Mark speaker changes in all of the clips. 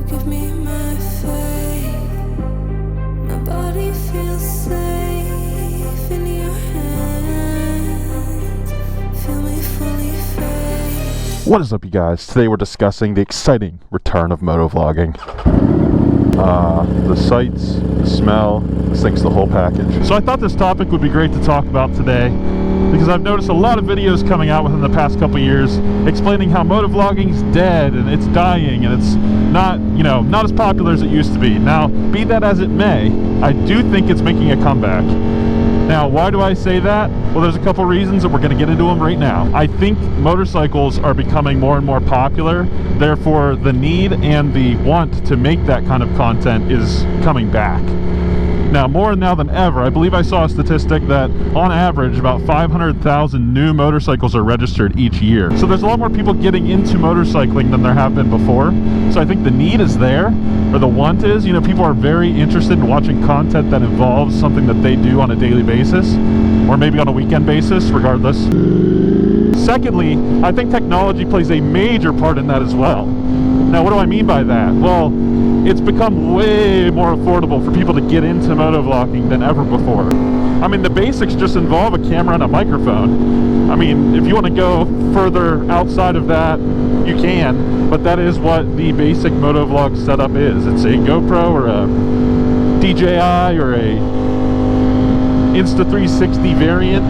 Speaker 1: give me my faith. My body feels safe in your hands. Feel me fully fade.
Speaker 2: What is up, you guys? Today we're discussing the exciting return of motovlogging. The sights, the smell, this thing's the whole package. So I thought this topic would be great to talk about today because I've noticed a lot of videos coming out within the past couple years explaining how motovlogging's dead and it's dying and it's not, not as popular as it used to be. Now, be that as it may, I do think it's making a comeback. Now, why do I say that? Well, there's a couple reasons and we're going to get into them right now. I think motorcycles are becoming more and more popular, therefore the need and the want to make that kind of content is coming back. Now, more now than ever, I believe I saw a statistic that on average about 500,000 new motorcycles are registered each year. So there's a lot more people getting into motorcycling than there have been before. So I think the need is there, or the want is. People are very interested in watching content that involves something that they do on a daily basis, or maybe on a weekend basis, regardless. Secondly, I think technology plays a major part in that as well. Now, what do I mean by that? Well, it's become way more affordable for people to get into motovlogging than ever before. I mean, the basics just involve a camera and a microphone. I mean, if you want to go further outside of that, you can, but that is what the basic motovlog setup is. It's a GoPro or a DJI or a Insta360 variant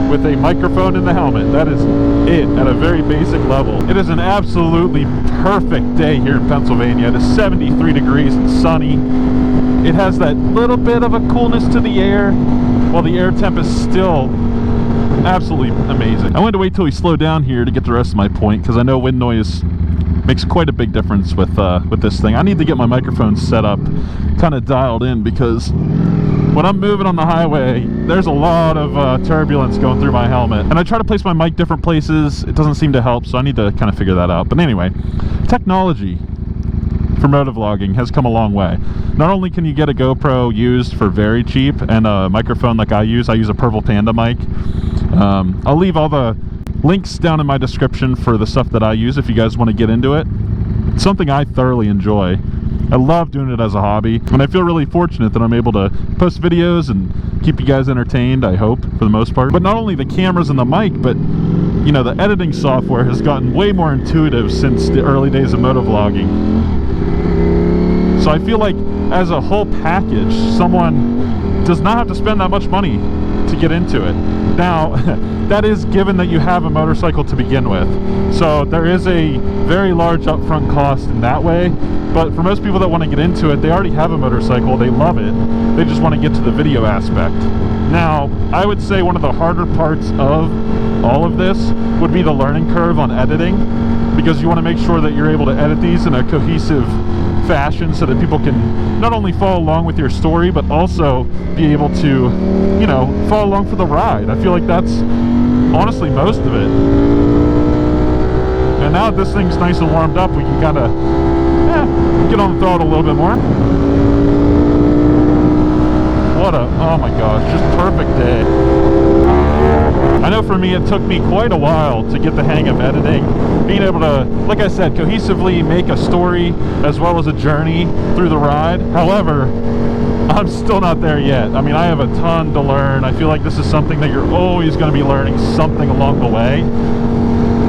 Speaker 2: with a microphone in the helmet. That is it at a very basic level. It is an absolutely perfect day here in Pennsylvania. It is 73 degrees and sunny. It has that little bit of a coolness to the air, while the air temp is still absolutely amazing. I wanted to wait till we slow down here to get the rest of my point, because I know wind noise makes quite a big difference with this thing. I need to get my microphone set up, kind of dialed in, because when I'm moving on the highway, there's a lot of turbulence going through my helmet. And I try to place my mic different places. It doesn't seem to help, so I need to kind of figure that out. But anyway, technology for motovlogging has come a long way. Not only can you get a GoPro used for very cheap and a microphone like I use a Purple Panda mic. I'll leave all the links down in my description for the stuff that I use if you guys want to get into it. It's something I thoroughly enjoy. I love doing it as a hobby, and I feel really fortunate that I'm able to post videos and keep you guys entertained, I hope, for the most part. But not only the cameras and the mic, but the editing software has gotten way more intuitive since the early days of motovlogging. So I feel like as a whole package, someone does not have to spend that much money to get into it. Now, that is given that you have a motorcycle to begin with. So there is a very large upfront cost in that way. But for most people that want to get into it, they already have a motorcycle, they love it, they just want to get to the video aspect. Now, I would say one of the harder parts of all of this would be the learning curve on editing, because you want to make sure that you're able to edit these in a cohesive fashion so that people can not only follow along with your story, but also be able to, follow along for the ride. I feel like that's honestly most of it. And now that this thing's nice and warmed up, we can kind of get on the throttle a little bit more. Oh my gosh, just perfect day. I know for me it took me quite a while to get the hang of editing, being able to, like I said, cohesively make a story as well as a journey through the ride. However, I'm still not there yet. I mean, I have a ton to learn. I feel like this is something that you're always going to be learning something along the way.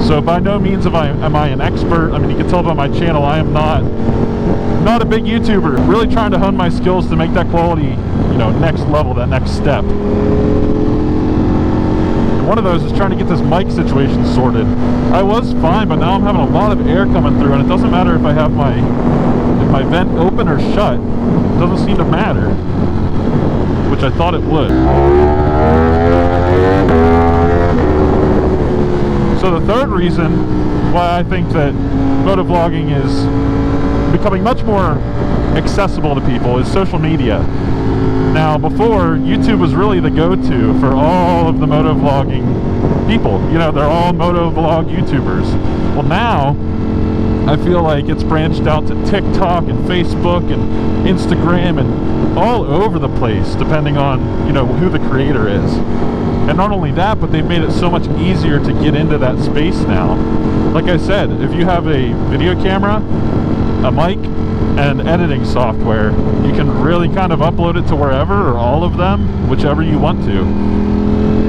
Speaker 2: So by no means am I an expert. I mean, you can tell by my channel, I am not a big YouTuber. Really trying to hone my skills to make that quality, next level, that next step. And one of those is trying to get this mic situation sorted. I was fine, but now I'm having a lot of air coming through, and it doesn't matter if I have my vent open or shut. It doesn't seem to matter, which I thought it would. So the third reason why I think that motovlogging is becoming much more accessible to people is social media. Now, before, YouTube was really the go-to for all of the motovlogging people. They're all motovlog YouTubers. Well, now, I feel like it's branched out to TikTok and Facebook and Instagram and all over the place, depending on, who the creator is. And not only that, but they've made it so much easier to get into that space now. Like I said, if you have a video camera, a mic and editing software, you can really kind of upload it to wherever, or all of them, whichever you want to.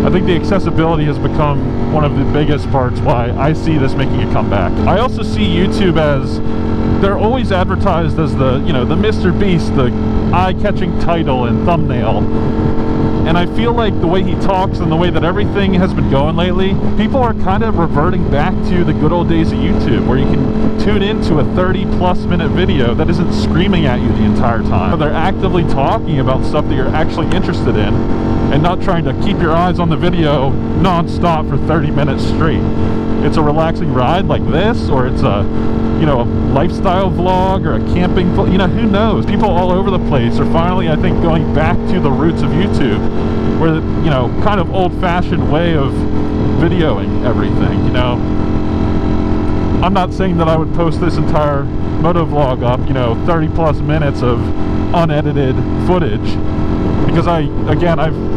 Speaker 2: I think the accessibility has become one of the biggest parts why I see this making a comeback. I also see YouTube as, they're always advertised as the, you know, the Mr. Beast, the eye-catching title and thumbnail. And I feel like the way he talks and the way that everything has been going lately, people are kind of reverting back to the good old days of YouTube, where you can tune into a 30+ minute video that isn't screaming at you the entire time. They're actively talking about stuff that you're actually interested in, and not trying to keep your eyes on the video non-stop for 30 minutes straight. It's a relaxing ride like this, or it's a, you know, a lifestyle vlog, or a camping vlog, you know, who knows? People all over the place are finally, I think, going back to the roots of YouTube, where, you know, kind of old-fashioned way of videoing everything, you know. I'm not saying that I would post this entire motovlog up, you know, 30+ minutes of unedited footage, because I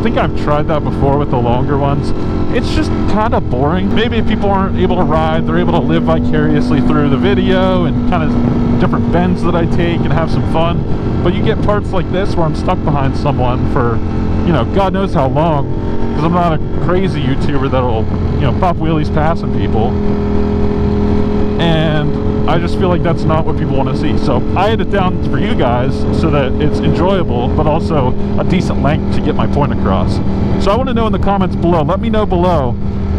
Speaker 2: think I've tried that before with the longer ones. It's just kind of boring. Maybe if people aren't able to ride, they're able to live vicariously through the video and kind of different bends that I take and have some fun. But you get parts like this where I'm stuck behind someone for, you know, God knows how long, because I'm not a crazy YouTuber that'll, you know, pop wheelies passing people. And I just feel like that's not what people want to see. So I had it down for you guys so that it's enjoyable, but also a decent length to get my point across. So I want to know in the comments below, let me know below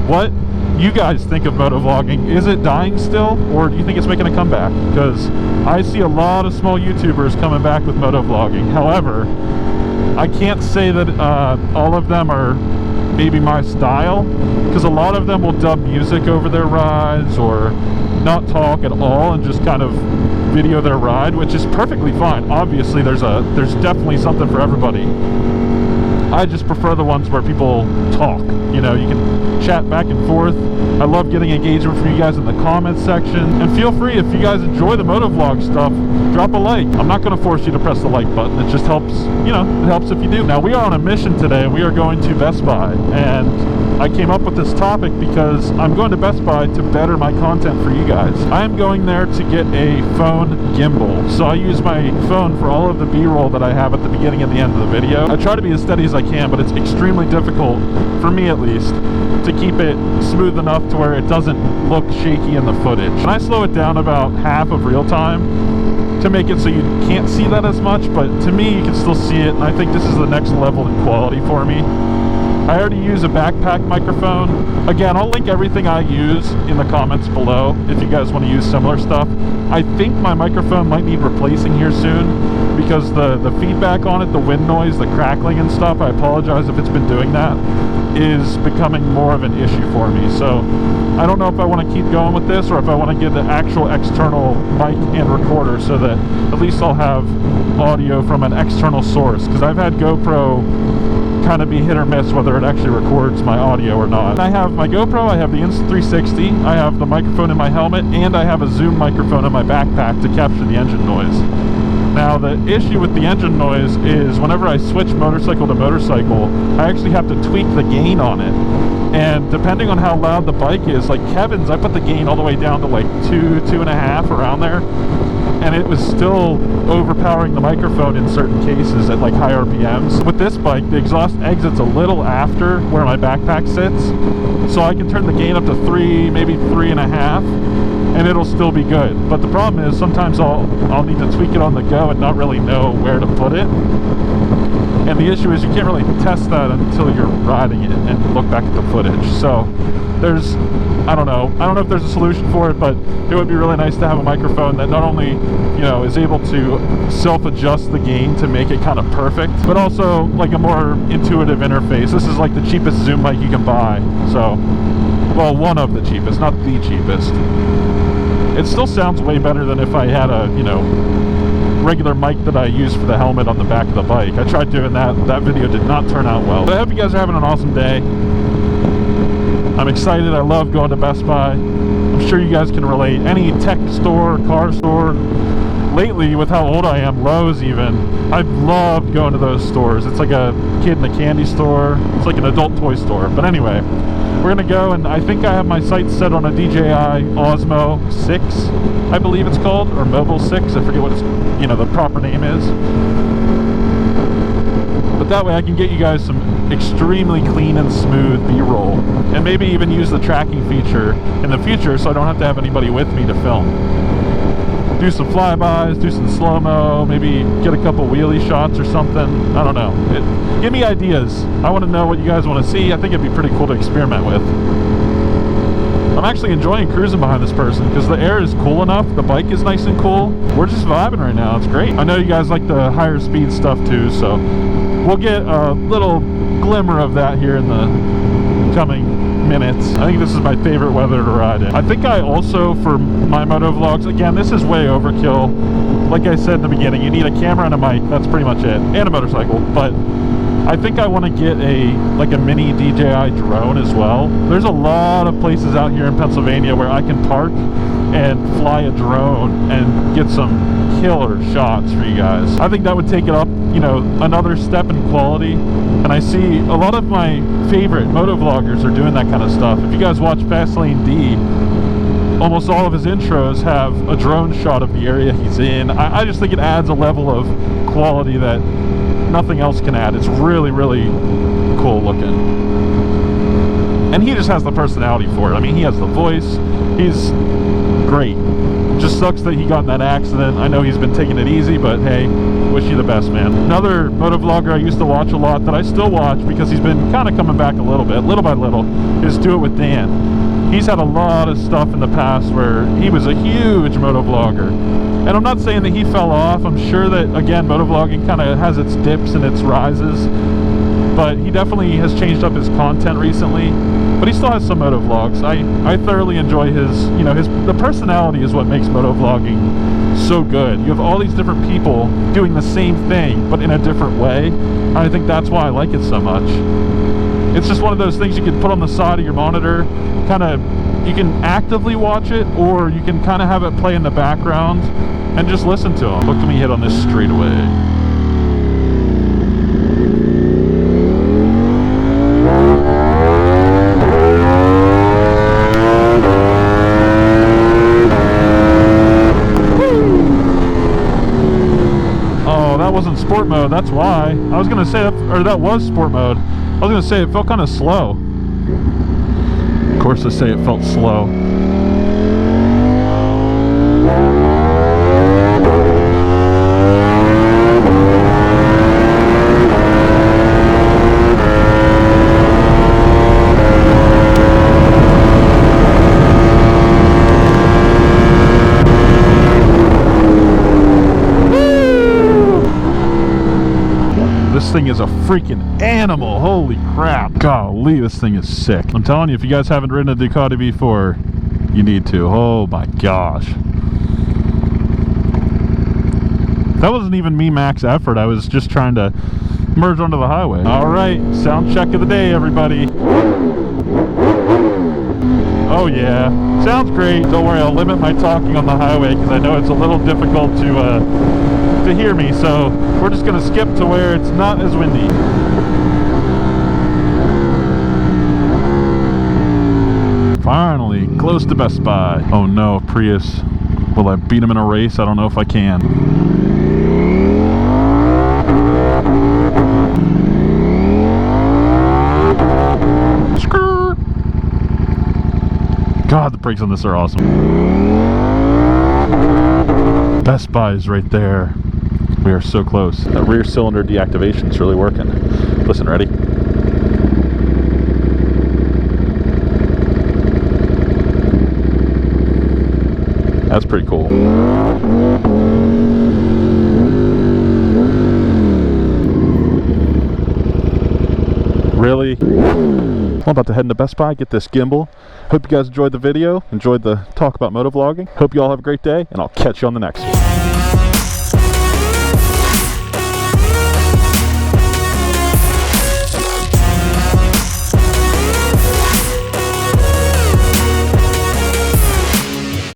Speaker 2: what you guys think of motovlogging. Is it dying still, or do you think it's making a comeback? Because I see a lot of small YouTubers coming back with motovlogging. However, I can't say that all of them are maybe my style, because a lot of them will dub music over their rides, or not talk at all and just kind of video their ride, which is perfectly fine. Obviously there's definitely something for everybody. I just prefer the ones where people talk, you know, you can chat back and forth. I love getting engagement from you guys in the comments section, and feel free, if you guys enjoy the motovlog stuff, drop a like. I'm not going to force you to press the like button, it just helps, you know, it helps if you do. Now, we are on a mission today. We are going to Best Buy, and I came up with this topic because I'm going to Best Buy to better my content for you guys. I am going there to get a phone gimbal. So I use my phone for all of the B-roll that I have at the beginning and the end of the video. I try to be as steady as I can, but it's extremely difficult, for me at least, to keep it smooth enough to where it doesn't look shaky in the footage. And I slow it down about half of real time to make it so you can't see that as much, but to me you can still see it, and I think this is the next level in quality for me. I already use a backpack microphone. Again, I'll link everything I use in the comments below if you guys want to use similar stuff. I think my microphone might need replacing here soon, because the feedback on it, the wind noise, the crackling and stuff, I apologize if it's been doing that, is becoming more of an issue for me. So I don't know if I want to keep going with this, or if I want to get the actual external mic and recorder so that at least I'll have audio from an external source, because I've had GoPro kind of be hit or miss whether it actually records my audio or not. I have my GoPro, I have the Insta360, I have the microphone in my helmet, and I have a Zoom microphone in my backpack to capture the engine noise. Now, the issue with the engine noise is whenever I switch motorcycle to motorcycle, I actually have to tweak the gain on it. And depending on how loud the bike is, like Kevin's, I put the gain all the way down to like 2.5, around there. And it was still overpowering the microphone in certain cases at like high RPMs. With this bike, the exhaust exits a little after where my backpack sits, so I can turn the gain up to 3, maybe 3.5, and it'll still be good. But the problem is sometimes I'll need to tweak it on the go and not really know where to put it. And the issue is you can't really test that until you're riding it and look back at the footage. So there's, I don't know if there's a solution for it, but it would be really nice to have a microphone that not only, you know, is able to self-adjust the gain to make it kind of perfect, but also like a more intuitive interface. This is like the cheapest Zoom mic you can buy. So, well, one of the cheapest, not the cheapest. It still sounds way better than if I had a, you know, regular mic that I use for the helmet on the back of the bike. I tried doing that. That video did not turn out well. But I hope you guys are having an awesome day. I'm excited. I love going to Best Buy. I'm sure you guys can relate. Any tech store, car store. Lately, with how old I am, Lowe's even, I've loved going to those stores. It's like a kid in a candy store. It's like an adult toy store. But anyway, we're gonna go, and I think I have my sights set on a DJI Osmo 6, I believe it's called, or Mobile 6, I forget what it's, you know, the proper name is. But that way I can get you guys some extremely clean and smooth B-roll, and maybe even use the tracking feature in the future so I don't have to have anybody with me to film. Do some flybys, do some slow-mo, maybe get a couple wheelie shots or something. I don't know. Give me ideas. I want to know what you guys want to see. I think it'd be pretty cool to experiment with. I'm actually enjoying cruising behind this person because the air is cool enough, the bike is nice and cool. We're just vibing right now. It's great. I know you guys like the higher speed stuff too, so we'll get a little glimmer of that here in the coming minutes. I think this is my favorite weather to ride in. I think I also, for my moto vlogs, again, this is way overkill. Like I said in the beginning, you need a camera and a mic. That's pretty much it, and a motorcycle. But I think I want to get a mini DJI drone as well. There's a lot of places out here in Pennsylvania where I can park and fly a drone and get some killer shots for you guys. I think that would take it up, you know, another step in quality. And I see a lot of my favorite moto vloggers are doing that kind of stuff. If you guys watch Fastlane D, almost all of his intros have a drone shot of the area he's in. I just think it adds a level of quality that nothing else can add. It's really, really cool looking. And he just has the personality for it. I mean, he has the voice. He's great. Just sucks that he got in that accident. I know he's been taking it easy, but hey, wish you the best, man. Another motovlogger I used to watch a lot that I still watch because he's been kind of coming back a little bit, little by little, is Do It With Dan. He's had a lot of stuff in the past where he was a huge motovlogger. And I'm not saying that he fell off. I'm sure that, again, motovlogging kind of has its dips and its rises. But he definitely has changed up his content recently. But he still has some motovlogs. I thoroughly enjoy his, you know, the personality is what makes motovlogging so good. You have all these different people doing the same thing, but in a different way. And I think that's why I like it so much. It's just one of those things you can put on the side of your monitor, you can actively watch it, or you can kind of have it play in the background and just listen to him. Look at me hit on this straightaway. Oh, that wasn't sport mode, that's why. I was gonna say, that was sport mode. I was gonna say it felt kind of slow. Of course, I say it felt slow. This thing is a freaking animal. Holy crap. Golly, this thing is sick. I'm telling you, if you guys haven't ridden a Ducati before, you need to. Oh my gosh. That wasn't even me max effort. I was just trying to merge onto the highway. All right, sound check of the day, everybody. Oh yeah, sounds great. Don't worry, I'll limit my talking on the highway because I know it's a little difficult to hear me, so we're just gonna skip to where it's not as windy. Finally, close to Best Buy. Oh no, Prius. Will I beat him in a race? I don't know if I can. Skrrr. God, the brakes on this are awesome. Best Buy is right there. We are so close. That rear cylinder deactivation is really working. Listen, ready? That's pretty cool. Really? I'm about to head into Best Buy, get this gimbal. Hope you guys enjoyed the video, enjoyed the talk about motovlogging. Hope you all have a great day, and I'll catch you on the next one.